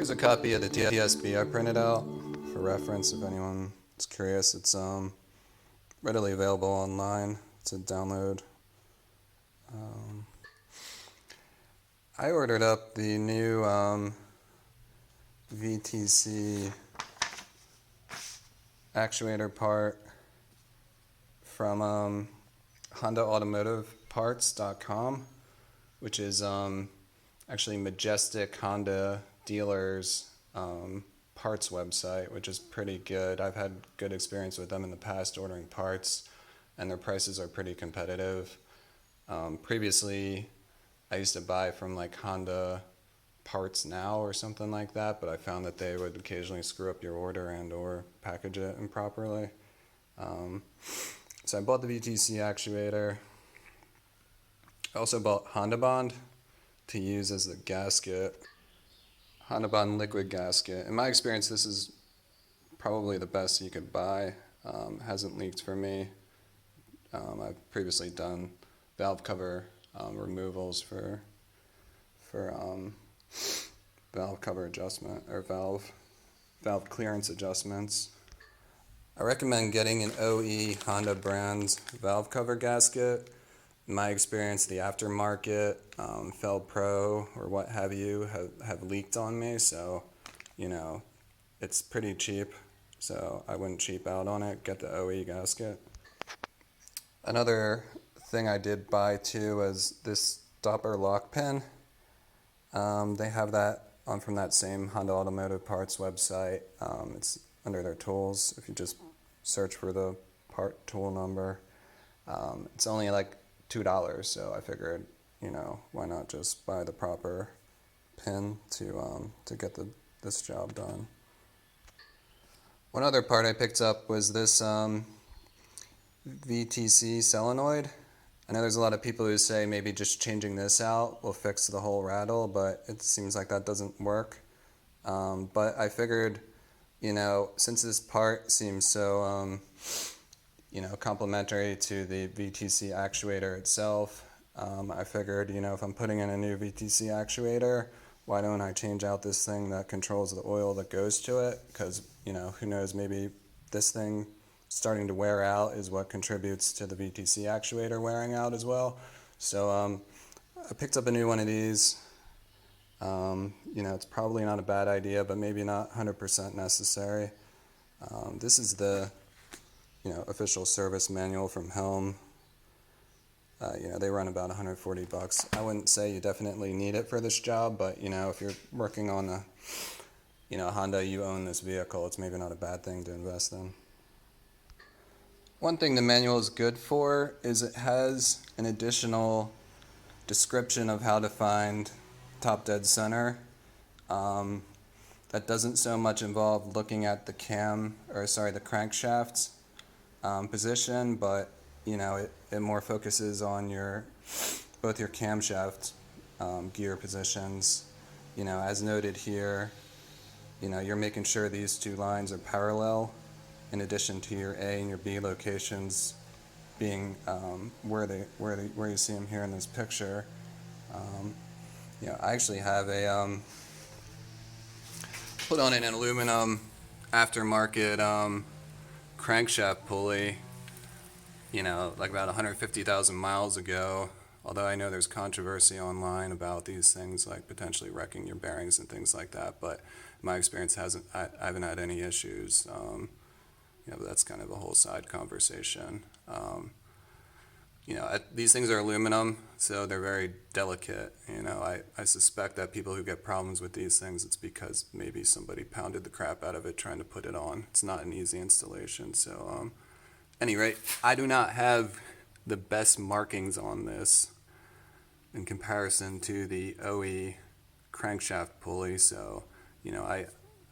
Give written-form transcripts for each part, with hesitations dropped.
Here's a copy of the TSB I printed out for reference if anyone is curious. It's readily available online. It's a download. I ordered up the new VTC actuator part from Honda Parts.com, which is actually Majestic Honda Dealers parts website, which is pretty good. I've had good experience with them in the past ordering parts, and their prices are pretty competitive. Previously, I used to buy from like Honda Parts Now or something like that, but I found that they would occasionally screw up your order and or package it improperly. So I bought the VTC actuator. I also bought Honda Bond to use as the gasket. Honda Bond liquid gasket. In my experience, this is probably the best you could buy. Hasn't leaked for me. I've previously done valve cover removals for valve cover adjustment or valve clearance adjustments. I recommend getting an OE Honda brand valve cover gasket. In my experience, the aftermarket, CEL Pro or what have you have leaked on me, so it's pretty cheap, so I wouldn't cheap out on it. Get the OE gasket. Another thing I did buy too was this stopper lock pin. They have that from that same Honda Automotive Parts website. It's under their tools. If you just search for the part tool number, it's only like $2, so I figured, why not just buy the proper pin to get this job done. One other part I picked up was this VTC solenoid. I know there's a lot of people who say maybe just changing this out will fix the whole rattle, but it seems like that doesn't work. But I figured, since this part seems so complementary to the VTC actuator itself, I figured, if I'm putting in a new VTC actuator, why don't I change out this thing that controls the oil that goes to it? Because, who knows, maybe this thing starting to wear out is what contributes to the VTC actuator wearing out as well. So I picked up a new one of these. It's probably not a bad idea, but maybe not 100% necessary. This is the official service manual from Helm. They run about $140. I wouldn't say you definitely need it for this job, but if you're working on a Honda, you own this vehicle, it's maybe not a bad thing to invest in. One thing the manual is good for is it has an additional description of how to find top dead center. That doesn't so much involve looking at the crankshaft's position, but it more focuses on both your camshaft gear positions. As noted here, you're making sure these two lines are parallel, in addition to your A and your B locations being where you see them here in this picture. I actually have a put on an aluminum aftermarket crankshaft pulley, like about 150,000 miles ago. Although I know there's controversy online about these things like potentially wrecking your bearings and things like that, but my experience I haven't had any issues. But that's kind of a whole side conversation. These things are aluminum, so they're very delicate. I suspect that people who get problems with these things, it's because maybe somebody pounded the crap out of it trying to put it on. It's not an easy installation. So, any rate, I do not have the best markings on this in comparison to the OE crankshaft pulley. So, I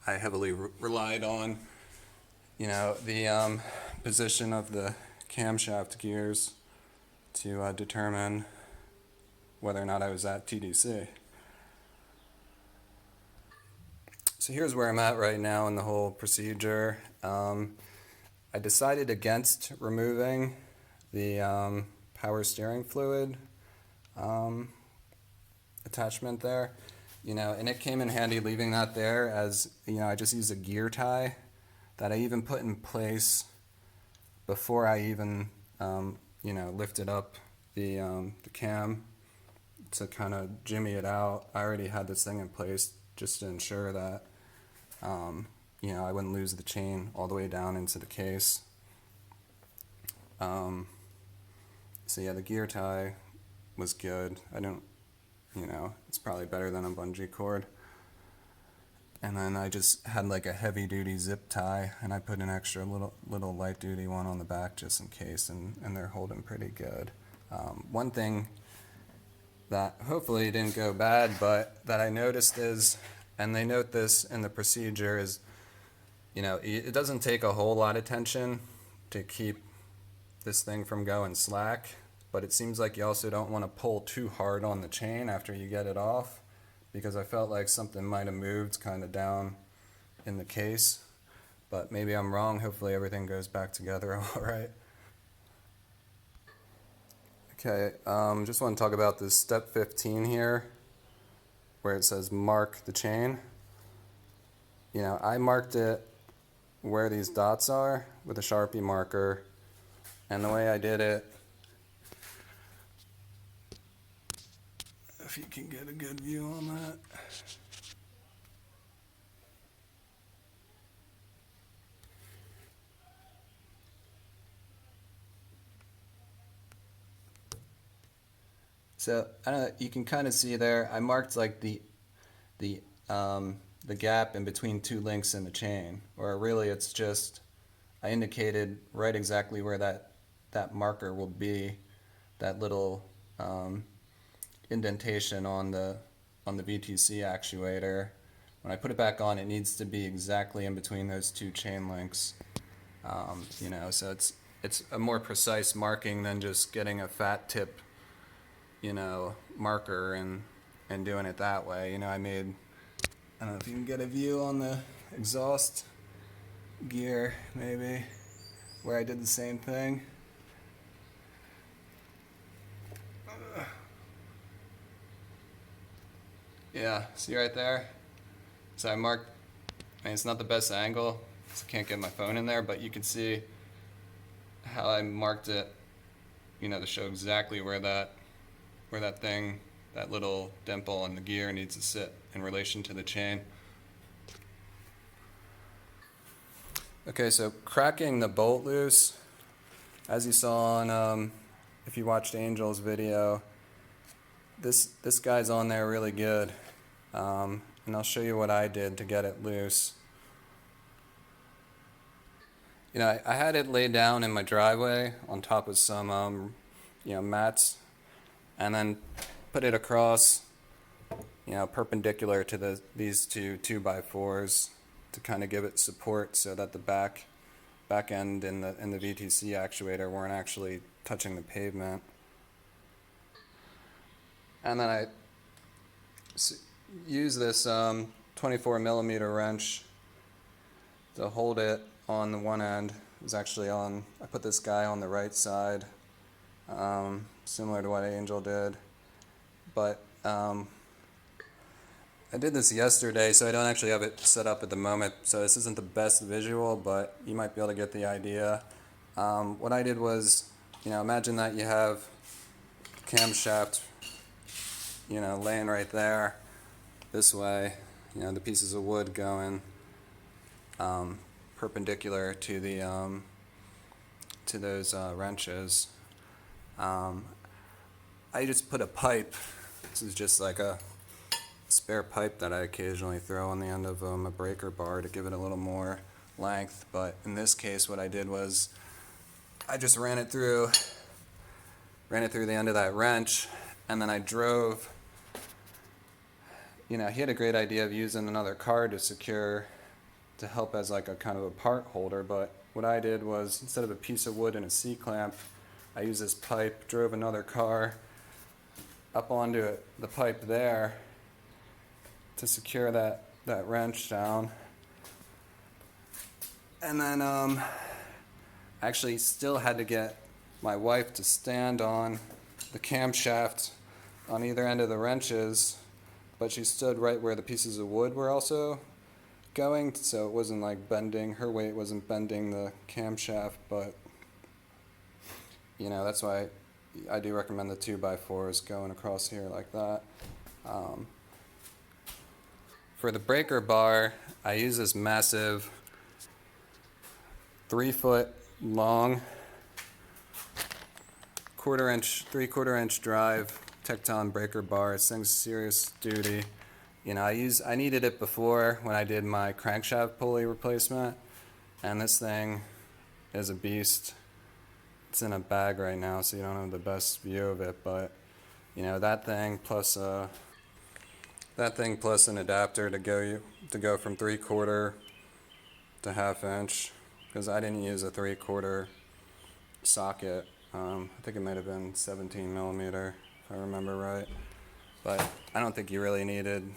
heavily relied on the position of the camshaft gears to determine whether or not I was at TDC. So here's where I'm at right now in the whole procedure. I decided against removing the power steering fluid attachment there. and it came in handy leaving that there, as I just used a gear tie that I even put in place before I even lifted up the cam to kind of jimmy it out. I already had this thing in place just to ensure that I wouldn't lose the chain all the way down into the case. So yeah, the gear tie was good. I don't, it's probably better than a bungee cord. And then I just had like a heavy duty zip tie, and I put an extra little light duty one on the back just in case, and they're holding pretty good. One thing that hopefully didn't go bad, but that I noticed is, and they note this in the procedure, is it doesn't take a whole lot of tension to keep this thing from going slack, but it seems like you also don't want to pull too hard on the chain after you get it off, because I felt like something might have moved kind of down in the case, but maybe I'm wrong. Hopefully everything goes back together all right. Okay, just want to talk about this step 15 here, where it says mark the chain. I marked it where these dots are with a Sharpie marker, and the way I did it, if you can get a good view on that. So I don't know, you can kind of see there, I marked like the gap in between two links in the chain, or really it's just, I indicated right exactly where that marker will be, that little indentation on the VTC actuator. When I put it back on, it needs to be exactly in between those two chain links. So it's a more precise marking than just getting a fat tip marker and doing it that way. I don't know if you can get a view on the exhaust gear, maybe, where I did the same thing. Yeah, see right there? So I marked, it's not the best angle, so I can't get my phone in there, but you can see how I marked it, to show exactly where that thing, that little dimple in the gear needs to sit in relation to the chain. Okay, so cracking the bolt loose, as you saw on, if you watched Angel's video, this guy's on there really good, and I'll show you what I did to get it loose. I had it laid down in my driveway on top of some mats, and then put it across, perpendicular to these two 2x4s to kind of give it support, so that the back end in the VTC actuator weren't actually touching the pavement. And then I use this 24mm wrench to hold it on the one end. It's actually I put this guy on the right side, similar to what Angel did. But I did this yesterday, so I don't actually have it set up at the moment, so this isn't the best visual, but you might be able to get the idea. What I did was, imagine that you have camshaft, laying right there this way, the pieces of wood going perpendicular to the to those wrenches. I just put a pipe. This is just like a spare pipe that I occasionally throw on the end of a breaker bar to give it a little more length, but in this case what I did was I just ran it through the end of that wrench, and then I drove. He had a great idea of using another card to help as like a kind of a part holder, but what I did was, instead of a piece of wood and a C-clamp, I used this pipe, drove another car up onto the pipe there to secure that wrench down. And then actually still had to get my wife to stand on the camshaft on either end of the wrenches but she stood right where the pieces of wood were also going, so it wasn't like bending, her weight wasn't bending the camshaft, but you know, that's why I do recommend the 2x4s going across here like that. For the breaker bar, I use this massive 3-foot long, 3/4 inch drive Tecton breaker bar. This thing's serious duty. You know, I needed it before when I did my crankshaft pulley replacement, and this thing is a beast. It's in a bag right now, so you don't have the best view of it, but you know, that thing plus an adapter to go from 3/4 to 1/2 inch, because I didn't use a 3/4 socket. I think it might have been 17 millimeter if I remember right, but I don't think you really needed,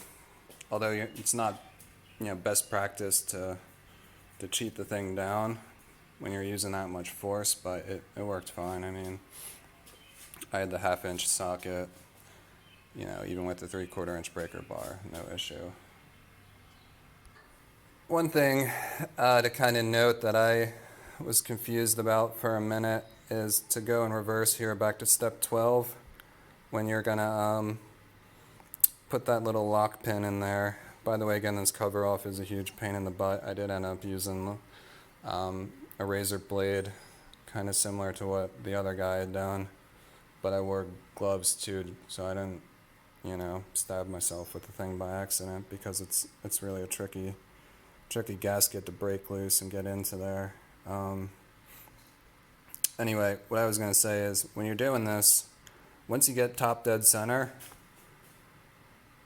although it's not, you know, best practice to cheat the thing down when you're using that much force, but it worked fine. I mean, I had the 1/2 inch socket, you know, even with the 3/4 inch breaker bar, no issue. One thing to kind of note that I was confused about for a minute is to go in reverse here back to step 12 when you're gonna put that little lock pin in there. By the way, again, this cover off is a huge pain in the butt. I did end up using a razor blade, kind of similar to what the other guy had done, but I wore gloves too, so I didn't, you know, stab myself with the thing by accident, because it's really a tricky gasket to break loose and get into there. Anyway, what I was going to say is, when you're doing this, once you get top dead center,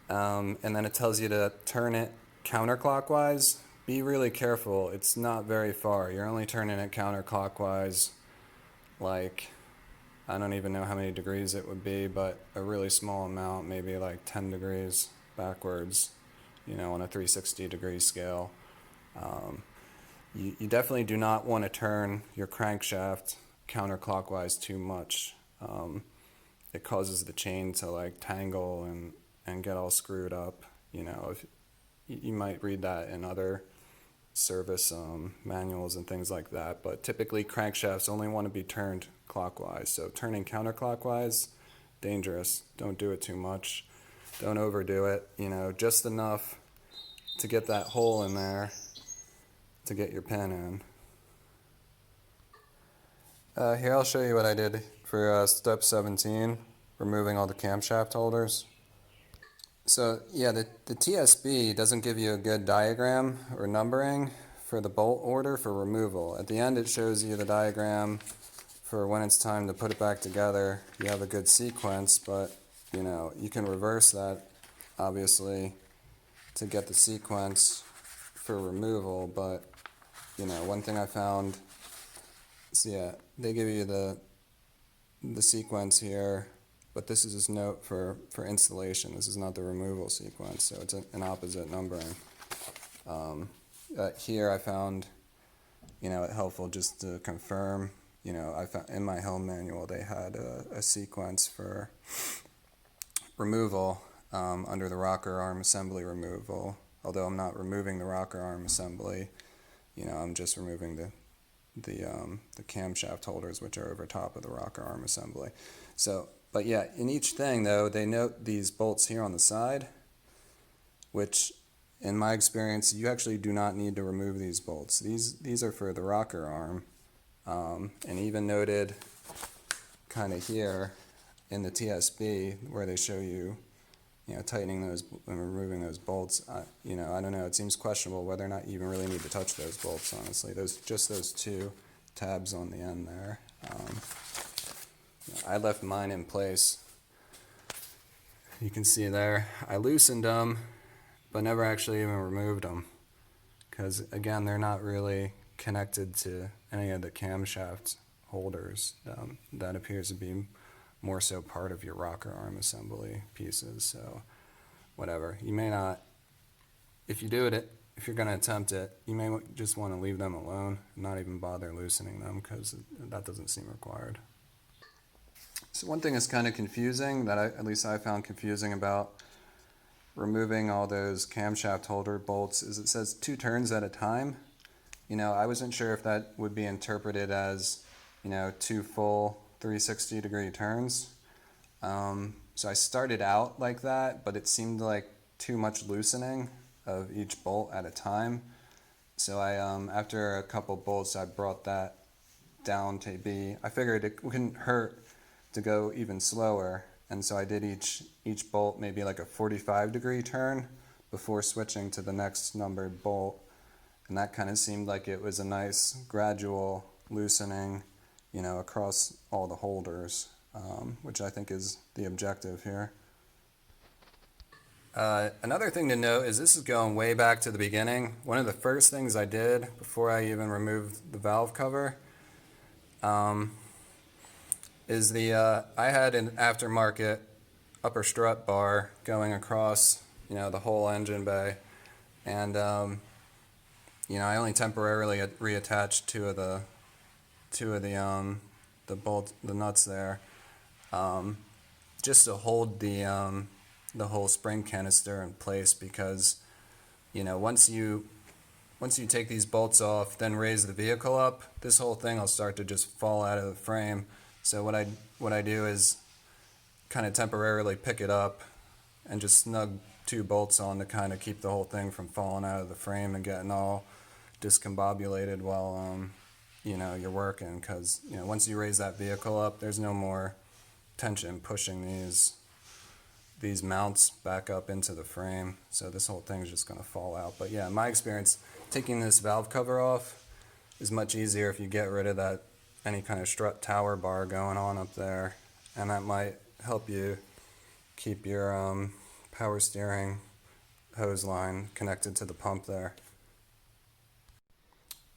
and then it tells you to turn it counterclockwise, be really careful. It's not very far. You're only turning it counterclockwise, like, I don't even know how many degrees it would be, but a really small amount, maybe like 10 degrees backwards, you know, on a 360 degree scale. You definitely do not want to turn your crankshaft counterclockwise too much. It causes the chain to like tangle and get all screwed up. You know, if you might read that in other service manuals and things like that, but typically crankshafts only want to be turned clockwise. So turning counterclockwise, dangerous. Don't do it too much. Don't overdo it. You know, just enough to get that hole in there to get your pin in. Here I'll show you what I did for step 17, removing all the camshaft holders. So yeah, the TSB doesn't give you a good diagram or numbering for the bolt order for removal. At the end it shows you the diagram for when it's time to put it back together. You have a good sequence, but you know, you can reverse that obviously to get the sequence for removal, but you know, one thing I found is, yeah, they give you the sequence here, but this is his note for installation. This is not the removal sequence, so it's an opposite numbering. Here I found, you know, it helpful just to confirm. You know, I found in my Helm manual they had a sequence for removal under the rocker arm assembly removal. Although I'm not removing the rocker arm assembly, you know, I'm just removing the camshaft holders, which are over top of the rocker arm assembly. So, but yeah, in each thing though, they note these bolts here on the side, which in my experience, you actually do not need to remove these bolts. These are for the rocker arm, and even noted kind of here in the TSB where they show you, you know, tightening those and removing those bolts. You know, I don't know. It seems questionable whether or not you even really need to touch those bolts. Honestly, just those two tabs on the end there. I left mine in place. You can see there. I loosened them, but never actually even removed them, because again, they're not really connected to any of the camshaft holders. That appears to be more so part of your rocker arm assembly pieces. So whatever, you may not, if you do it, if you're going to attempt it, you may just want to leave them alone and not even bother loosening them, because that doesn't seem required. So one thing is kind of confusing that at least I found confusing about removing all those camshaft holder bolts is it says 2 turns at a time. You know, I wasn't sure if that would be interpreted as, you know, 2 full 360-degree turns. So I started out like that, but it seemed like too much loosening of each bolt at a time. So I, after a couple bolts, I brought that down to be, I figured it wouldn't hurt to go even slower. And so I did each bolt maybe like a 45-degree turn before switching to the next numbered bolt. And that kind of seemed like it was a nice gradual loosening, you know, across all the holders, which I think is the objective here. Another thing to note is this is going way back to the beginning. One of the first things I did before I even removed the valve cover is I had an aftermarket upper strut bar going across, you know, the whole engine bay, and you know, I only temporarily reattached two of the nuts there, just to hold the whole spring canister in place, because, you know, once you take these bolts off, then raise the vehicle up, this whole thing will start to just fall out of the frame. So what I do is kind of temporarily pick it up and just snug 2 bolts on to kind of keep the whole thing from falling out of the frame and getting all discombobulated while you know, you're working, because, you know, once you raise that vehicle up, there's no more tension pushing these mounts back up into the frame, so this whole thing is just going to fall out. But yeah, in my experience, taking this valve cover off is much easier if you get rid of that any kind of strut tower bar going on up there, and that might help you keep your power steering hose line connected to the pump there.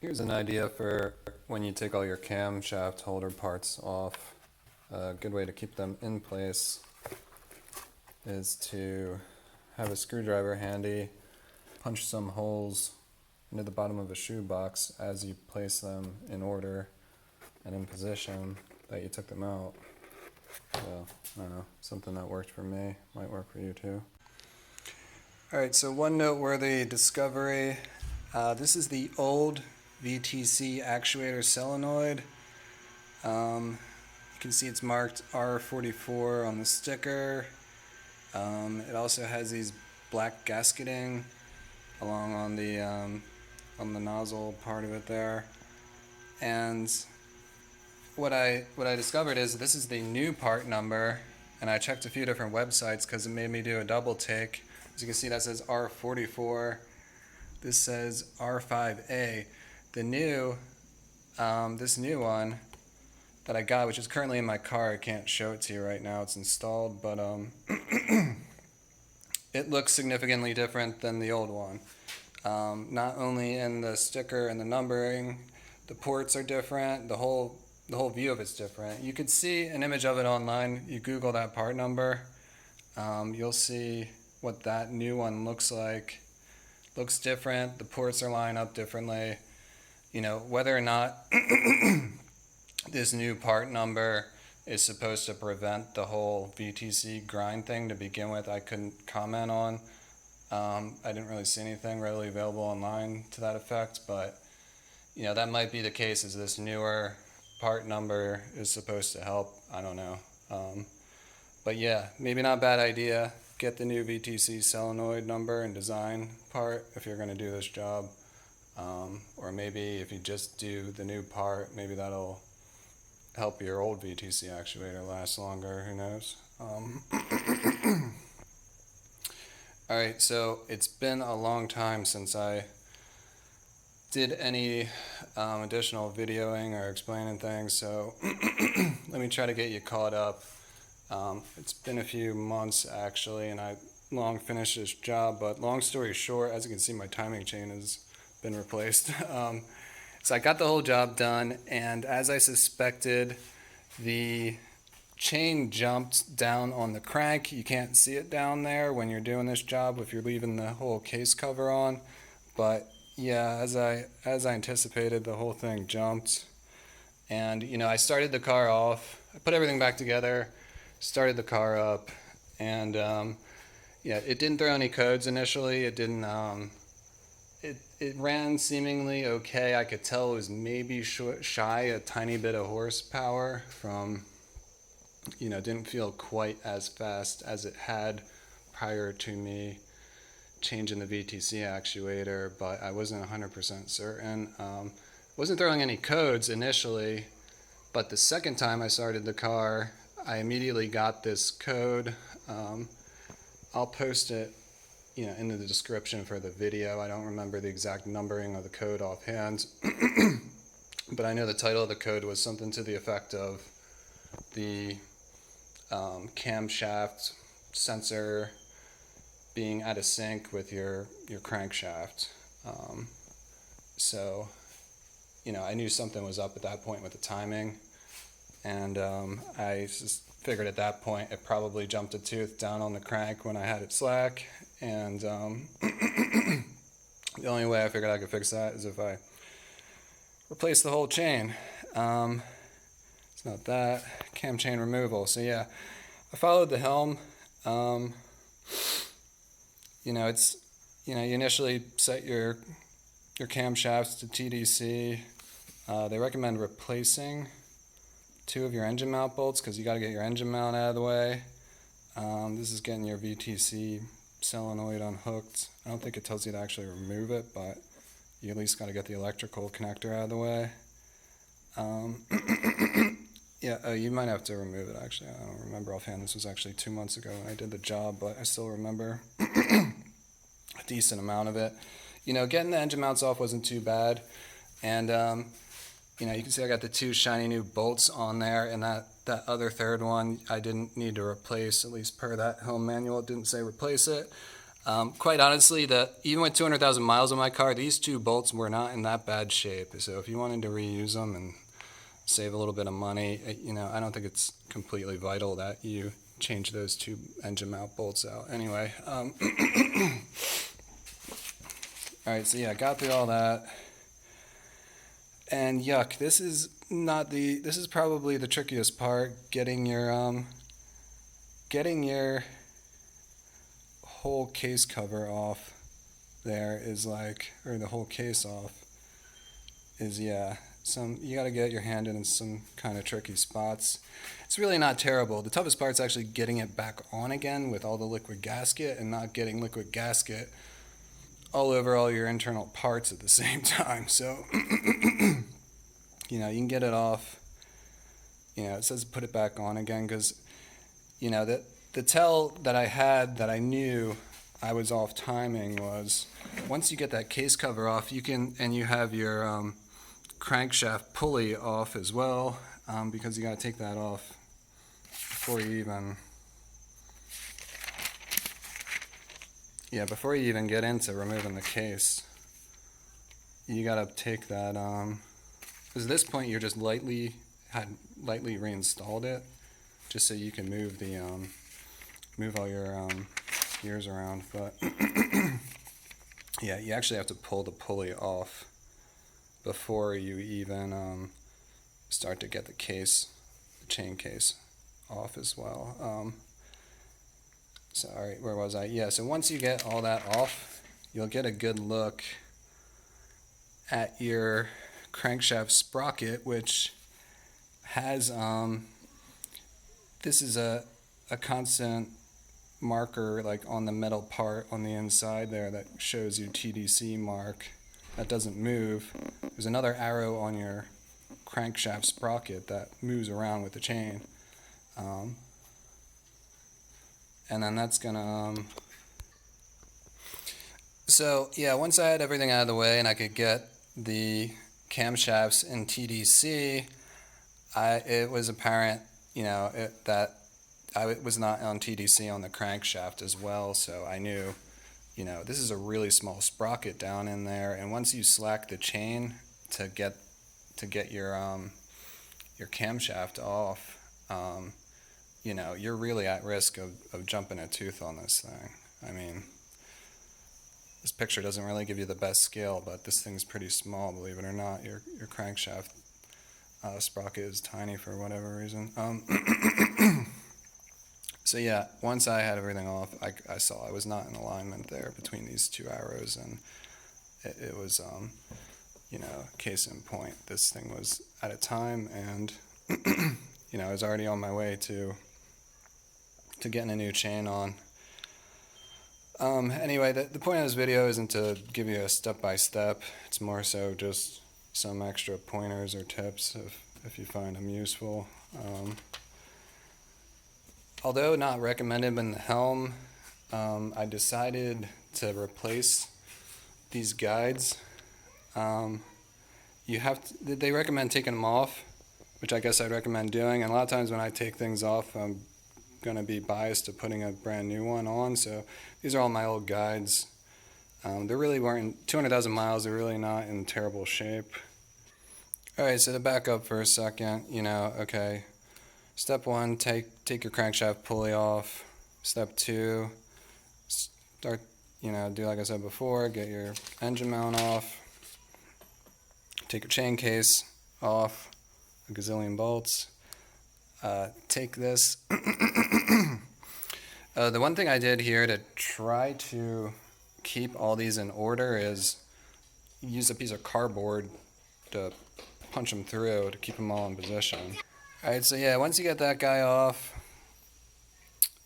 Here's an idea for when you take all your camshaft holder parts off. A good way to keep them in place is to have a screwdriver handy, punch some holes into the bottom of a shoebox as you place them in order and in position that you took them out. So, I don't know, something that worked for me might work for you too. Alright, so one noteworthy discovery. This is the old VTC Actuator solenoid. You can see it's marked R44 on the sticker. It also has these black gasketing along on the nozzle part of it there. And what I discovered is this is the new part number, and I checked a few different websites because it made me do a double take. As you can see, that says R44. This says R5A. The new, this new one that I got, which is currently in my car, I can't show it to you right now, it's installed, but it looks significantly different than the old one. Not only in the sticker and the numbering, the ports are different, the whole view of it's different. You could see an image of it online. You Google that part number, you'll see what that new one looks like. Looks different, the ports are lined up differently. You know, whether or not this new part number is supposed to prevent the whole VTC grind thing to begin with, I couldn't comment on. I didn't really see anything readily available online to that effect, but you know, that might be the case, as this newer part number is supposed to help. I don't know. But yeah, maybe not a bad idea. Get the new VTC solenoid number and design part if you're going to do this job. Or maybe if you just do the new part, maybe that'll help your old VTC actuator last longer, who knows. Alright, so it's been a long time since I did any additional videoing or explaining things, so let me try to get you caught up. It's been a few months actually, and I long finished this job, but long story short, as you can see, my timing chain has been replaced. So I got the whole job done, and as I suspected, the chain jumped down on the crank. You can't see it down there when you're doing this job if you're leaving the whole case cover on, but yeah, as I anticipated, the whole thing jumped. And you know, I started the car off, I put everything back together, started the car up, and Yeah, it didn't throw any codes initially. It didn't. It ran seemingly okay. I could tell it was maybe shy a tiny bit of horsepower from, didn't feel quite as fast as it had prior to me changing the VTC actuator, but I wasn't 100% certain. Wasn't throwing any codes initially, but the second time I started the car, I immediately got this code. I'll post it in the description for the video. I don't remember the exact numbering of the code offhand, but I know the title of the code was something to the effect of the camshaft sensor being out of sync with your crankshaft. So, I knew something was up at that point with the timing, and I just figured at that point it probably jumped a tooth down on the crank when I had it slack, and the only way I figured I could fix that is if I replace the whole chain. It's not that. Cam chain removal. So yeah, I followed the Helm. You initially set your camshafts to TDC. They recommend replacing 2 of your engine mount bolts because you got to get your engine mount out of the way. This is getting your VTC solenoid unhooked. I don't think it tells you to actually remove it, but you at least got to get the electrical connector out of the way. Yeah, you might have to remove it actually. I don't remember offhand. This was actually 2 months ago when I did the job, but I still remember a decent amount of it. Getting the engine mounts off wasn't too bad, and you can see I got the 2 shiny new bolts on there, and that other third one I didn't need to replace, at least per that Helm manual. It didn't say replace it. Quite honestly, even with 200,000 miles on my car, these 2 bolts were not in that bad shape. So if you wanted to reuse them and save a little bit of money, I don't think it's completely vital that you change those 2 engine mount bolts out. Anyway, all right, so yeah, got through all that. And yuck, this is probably the trickiest part, getting your whole case cover off there is or the whole case off is, yeah, you got to get your hand in some kind of tricky spots. It's really not terrible. The toughest part's actually getting it back on again with all the liquid gasket and not getting liquid gasket all over all your internal parts at the same time. So, you can get it off. It says put it back on again because, the tell that I had that I knew I was off timing was once you get that case cover off, and you have your crankshaft pulley off as well, because you got to take that off before you even get into removing the case. You got to take that, because at this point you're just lightly reinstalled it, just so you can move all your gears around. But yeah, you actually have to pull the pulley off before you even start to get the chain case off as well. So, all right, where was I? Yeah, so once you get all that off, you'll get a good look at your crankshaft sprocket, which has, this is a constant marker on the metal part on the inside there that shows you TDC mark. That doesn't move. There's another arrow on your crankshaft sprocket that moves around with the chain. And then that's gonna, so yeah, once I had everything out of the way and I could get the camshafts in TDC, it was apparent, that I was not on TDC on the crankshaft as well, so I knew, this is a really small sprocket down in there, and once you slack the chain to get your camshaft off, you're really at risk of jumping a tooth on this thing. I mean, this picture doesn't really give you the best scale, but this thing's pretty small, believe it or not. Your crankshaft sprocket is tiny for whatever reason. So yeah, once I had everything off, I saw I was not in alignment there between these two arrows, and it was, you know, case in point. This thing was at a time, and you know, I was already on my way to getting a new chain on. Anyway, the point of this video isn't to give you a step-by-step. It's more so just some extra pointers or tips if you find them useful. Although not recommended in the Helm, I decided to replace these guides. They recommend taking them off, which I guess I'd recommend doing. And a lot of times when I take things off, I'm going to be biased to putting a brand new one on. So these are all my old guides. They really weren't 200,000 miles. They're really not in terrible shape. All right, so to back up for a second, you know, okay. Step one, take your crankshaft pulley off. Step two, start, you know, do like I said before, get your engine mount off. Take your chain case off, a gazillion bolts. Take this. The one thing I did here to try to keep all these in order is use a piece of cardboard to punch them through to keep them all in position. Alright, so yeah, once you get that guy off,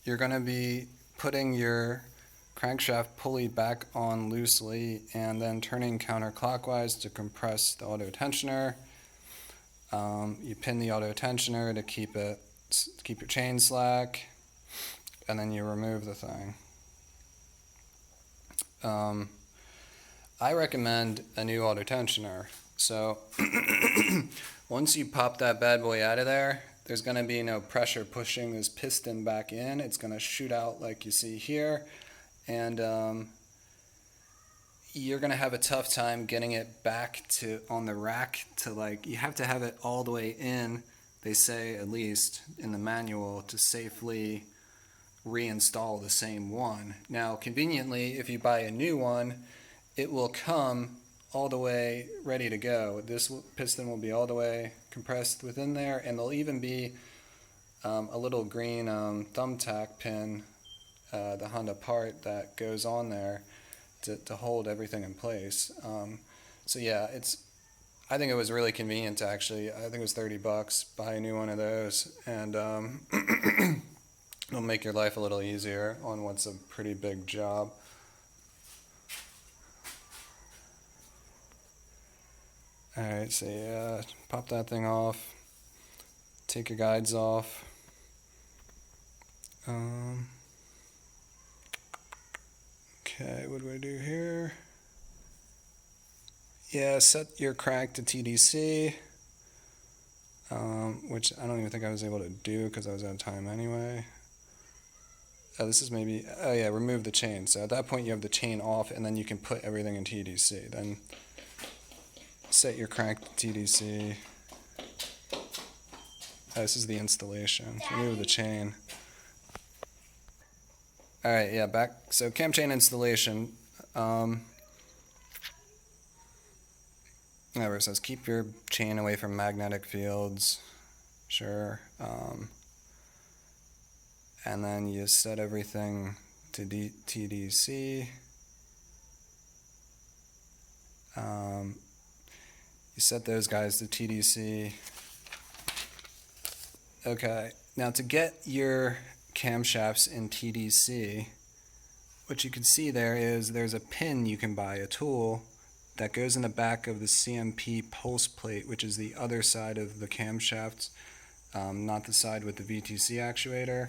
you're going to be putting your crankshaft pulley back on loosely and then turning counterclockwise to compress the autotensioner. You pin the autotensioner to keep your chain slack, and then you remove the thing. I recommend a new autotensioner. So once you pop that bad boy out of there, there's going to be no pressure pushing this piston back in. It's going to shoot out like you see here, and you're going to have a tough time getting it back to on the rack to, like, you have to have it all the way in, they say, at least in the manual, to safely reinstall the same one. Now, conveniently, if you buy a new one, it will come all the way ready to go. This piston will be all the way compressed within there, and there'll even be a little green thumbtack pin, the Honda part that goes on there to hold everything in place. So yeah, I think it was really convenient to actually, I think it was $30, buy a new one of those, and it'll make your life a little easier on what's a pretty big job. Alright, so yeah, pop that thing off, take your guides off. Okay, what do I do here? Yeah, set your crank to TDC, which I don't even think I was able to do because I was out of time anyway. This is maybe, oh yeah, remove the chain. So at that point you have the chain off, and then you can put everything in TDC. Then set your crank to TDC. This is the installation. Remove the chain. Alright, yeah, back. So cam chain installation. Whatever it says, keep your chain away from magnetic fields. Sure. And then you set everything to TDC. You set those guys to TDC. Okay, now to get your camshafts in TDC, what you can see there is there's a pin you can buy, a tool, that goes in the back of the CMP pulse plate, which is the other side of the camshafts, not the side with the VTC actuator.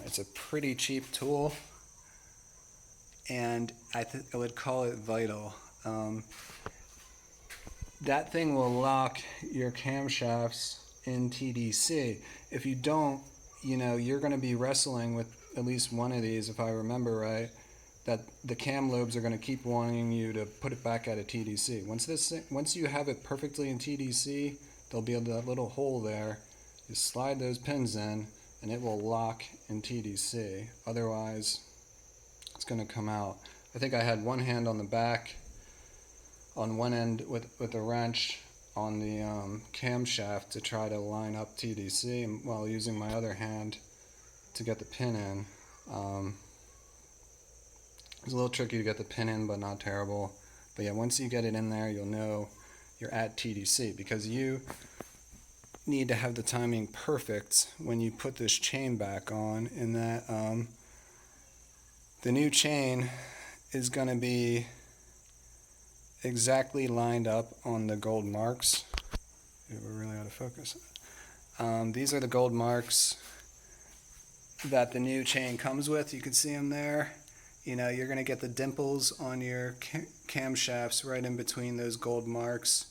It's a pretty cheap tool, and I would call it vital. That thing will lock your camshafts in TDC. If you don't, you know, you're going to be wrestling with at least one of these, if I remember right, that the cam lobes are going to keep wanting you to put it back out of TDC. Once you have it perfectly in TDC, there'll be that little hole there. You slide those pins in, and it will lock in TDC. Otherwise, it's going to come out. I think I had one hand on the back, on one end with a wrench on the camshaft to try to line up TDC, while using my other hand to get the pin in. It's a little tricky to get the pin in, but not terrible. But yeah, once you get it in there, you'll know you're at TDC, because you need to have the timing perfect when you put this chain back on, in that the new chain is going to be exactly lined up on the gold marks. We're really out of focus. These are the gold marks that the new chain comes with. You can see them there. You know, you're going to get the dimples on your camshafts right in between those gold marks.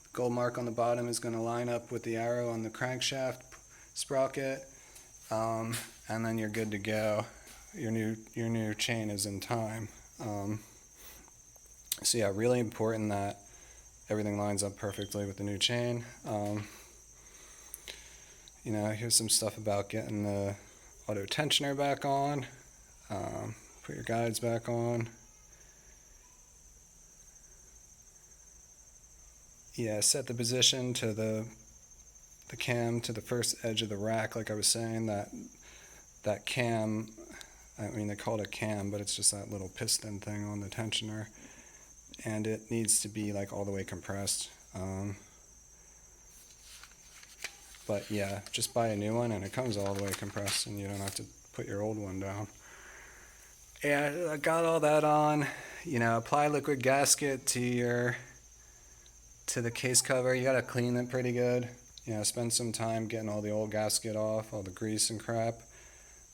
The gold mark on the bottom is going to line up with the arrow on the crankshaft sprocket, and then you're good to go. Your new chain is in time. So yeah, really important that everything lines up perfectly with the new chain. You know, here's some stuff about getting the autotensioner back on. Put your guides back on. Yeah, set the position to the cam to the first edge of the rack, like I was saying. That cam, I mean, they call it a cam, but it's just that little piston thing on the tensioner, and it needs to be like all the way compressed. But yeah, just buy a new one and it comes all the way compressed, and you don't have to put your old one down. Yeah, I got all that on. You know, apply liquid gasket to the case cover. You gotta clean it pretty good. You know, spend some time getting all the old gasket off, all the grease and crap.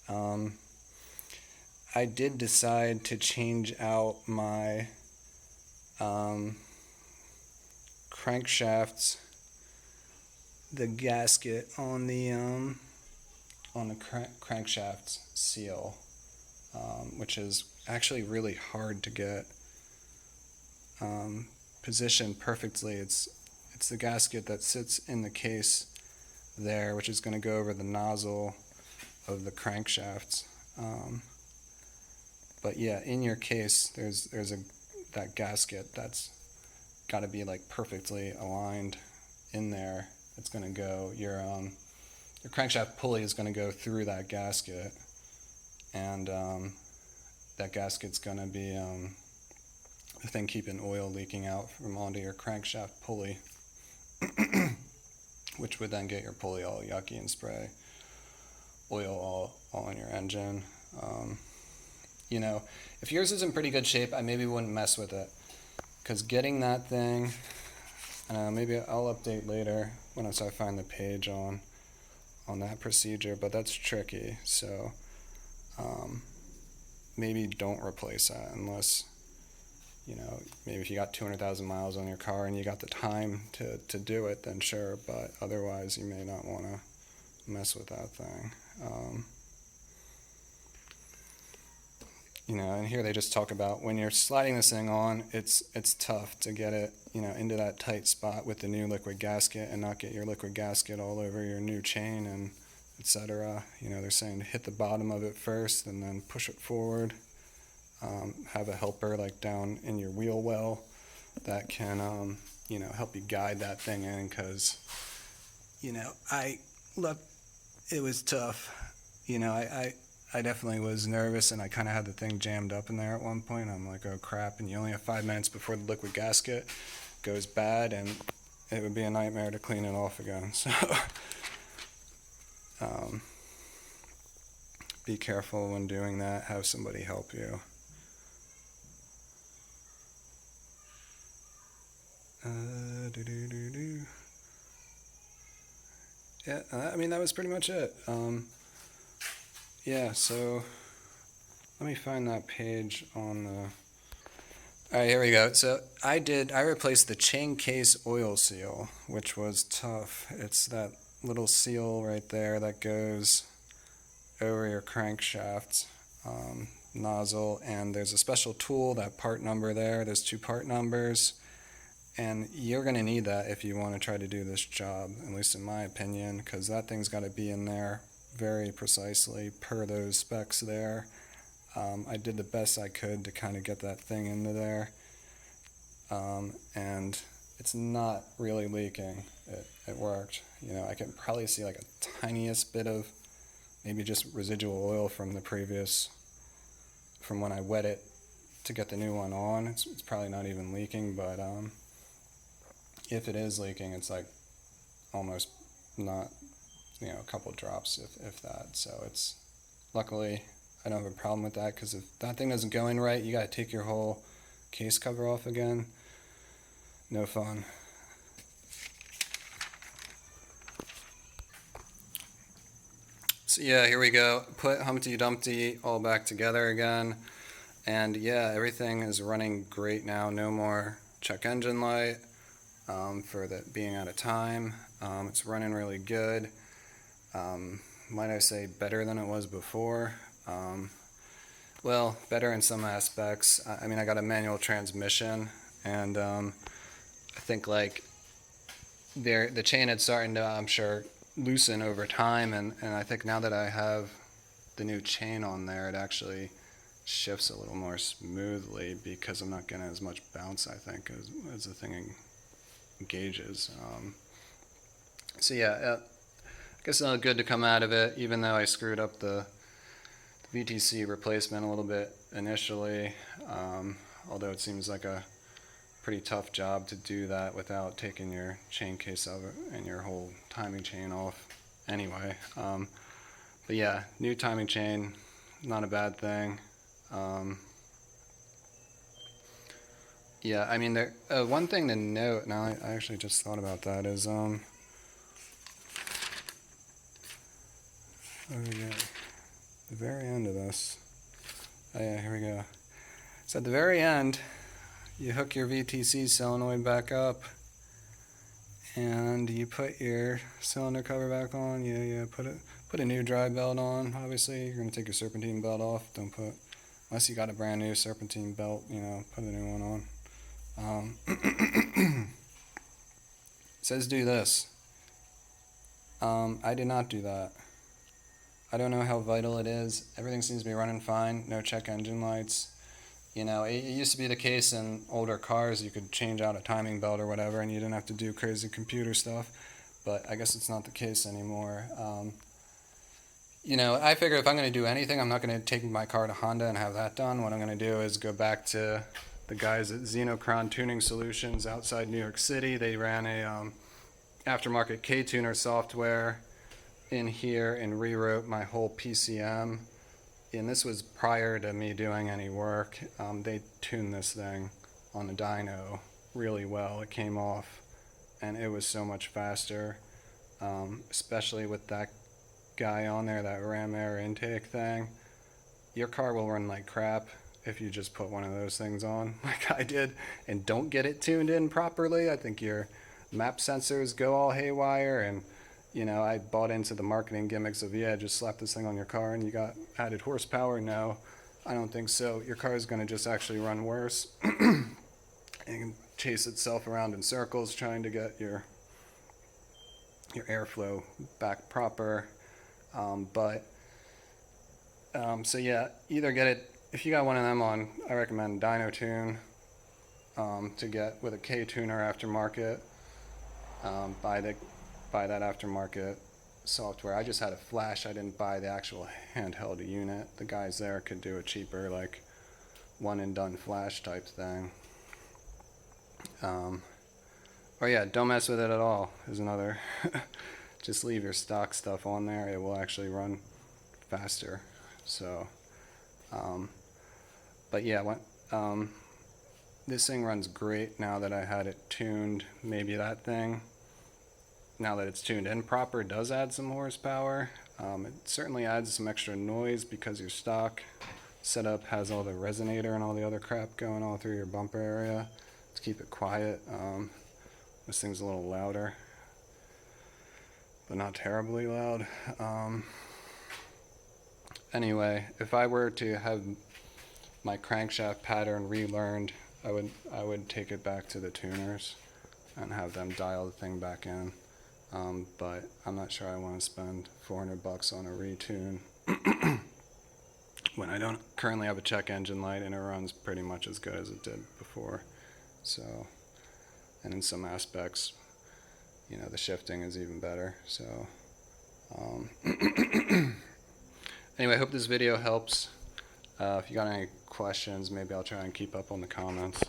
I did decide to change out my crankshafts, the gasket on the crankshaft seal, which is actually really hard to get positioned perfectly. It's the gasket that sits in the case there, which is going to go over the nozzle of the crankshafts. But yeah, in your case, there's that gasket that's got to be like perfectly aligned in there. It's going to go, your crankshaft pulley is going to go through that gasket, and that gasket's going to be the thing keeping oil leaking out from onto your crankshaft pulley, which would then get your pulley all yucky and spray oil all in your engine. You know, if yours is in pretty good shape, I maybe wouldn't mess with it, because getting that thing, maybe I'll update later once I find the page on that procedure, but that's tricky. So maybe don't replace that unless, you know, maybe if you got 200,000 miles on your car and you got the time to do it, then sure, but otherwise you may not want to mess with that thing. You know, and here they just talk about when you're sliding this thing on, it's tough to get it, you know, into that tight spot with the new liquid gasket and not get your liquid gasket all over your new chain and etc. You know, they're saying to hit the bottom of it first and then push it forward. Have a helper like down in your wheel well that can, you know, help you guide that thing in, because, you know, it was tough. You know, I definitely was nervous, and I kind of had the thing jammed up in there at one point. I'm like, oh crap, and you only have 5 minutes before the liquid gasket goes bad, and it would be a nightmare to clean it off again. So be careful when doing that. Have somebody help you. Yeah, I mean, that was pretty much it. Yeah, so let me find that page on the... All right, here we go. So I replaced the chain case oil seal, which was tough. It's that little seal right there that goes over your crankshaft nozzle, and there's a special tool, that part number there. There's 2 part numbers, and you're going to need that if you want to try to do this job, at least in my opinion, because that thing's got to be in there very precisely per those specs there. I did the best I could to kind of get that thing into there, and it's not really leaking. It worked. You know, I can probably see like a tiniest bit of maybe just residual oil from the previous, from when I wet it to get the new one on. It's probably not even leaking, but if it is leaking, it's like almost not, a couple drops, if that. So it's, luckily I don't have a problem with that, because if that thing doesn't go in right, you got to take your whole case cover off again. No fun. So yeah, here we go. Put Humpty Dumpty all back together again. And yeah, everything is running great now. No more check engine light for that being out of time. It's running really good. Might I say better than it was before? Well, better in some aspects. I mean, I got a manual transmission, and I think like the chain had starting to, I'm sure, loosen over time, and I think now that I have the new chain on there, it actually shifts a little more smoothly because I'm not getting as much bounce, I think, as the thing engages. So yeah, I guess it's good to come out of it, even though I screwed up the VTC replacement a little bit initially, although it seems like a pretty tough job to do that without taking your chain case of it and your whole timing chain off anyway. But yeah, new timing chain, not a bad thing. Yeah, I mean, one thing to note, now I actually just thought about that, is over here, the very end of this. Oh yeah, here we go. So at the very end, you hook your VTC solenoid back up, and you put your cylinder cover back on. Yeah, put a new dry belt on. Obviously, you're gonna take your serpentine belt off. Don't put, unless you got a brand new serpentine belt, put a new one on. It says do this. I did not do that. I don't know how vital it is. Everything seems to be running fine. No check engine lights. It used to be the case in older cars, you could change out a timing belt or whatever, and you didn't have to do crazy computer stuff. But I guess it's not the case anymore. I figure if I'm going to do anything, I'm not going to take my car to Honda and have that done. What I'm going to do is go back to the guys at Xenocron Tuning Solutions outside New York City. They ran a aftermarket Ktuner software in here and rewrote my whole PCM. And this was prior to me doing any work. They tuned this thing on the dyno really well. It came off, and it was so much faster, especially with that guy on there, that ram air intake thing. Your car will run like crap if you just put one of those things on like I did and don't get it tuned in properly. I think your map sensors go all haywire, and I bought into the marketing gimmicks of, yeah, just slap this thing on your car and you got added horsepower. No, I don't think so. Your car is going to just actually run worse and chase itself around in circles trying to get your airflow back proper. So yeah, either get it, if you got one of them on, I recommend Dyno Tune to get with a Ktuner aftermarket. Buy that aftermarket software. I just had a flash. I didn't buy the actual handheld unit. The guys there could do a cheaper, like, one and done flash type thing. Or yeah, don't mess with it at all is another. Just leave your stock stuff on there. It will actually run faster. So, but yeah, this thing runs great now that I had it tuned. Maybe that thing, now that it's tuned in proper, does add some horsepower. It certainly adds some extra noise because your stock setup has all the resonator and all the other crap going all through your bumper area to keep it quiet. This thing's a little louder, but not terribly loud. Anyway, if I were to have my crankshaft pattern relearned, I would take it back to the tuners and have them dial the thing back in. But I'm not sure I want to spend $400 on a retune when I don't currently have a check engine light and it runs pretty much as good as it did before. So, and in some aspects, the shifting is even better. So, Anyway, I hope this video helps. If you got any questions, maybe I'll try and keep up on the comments.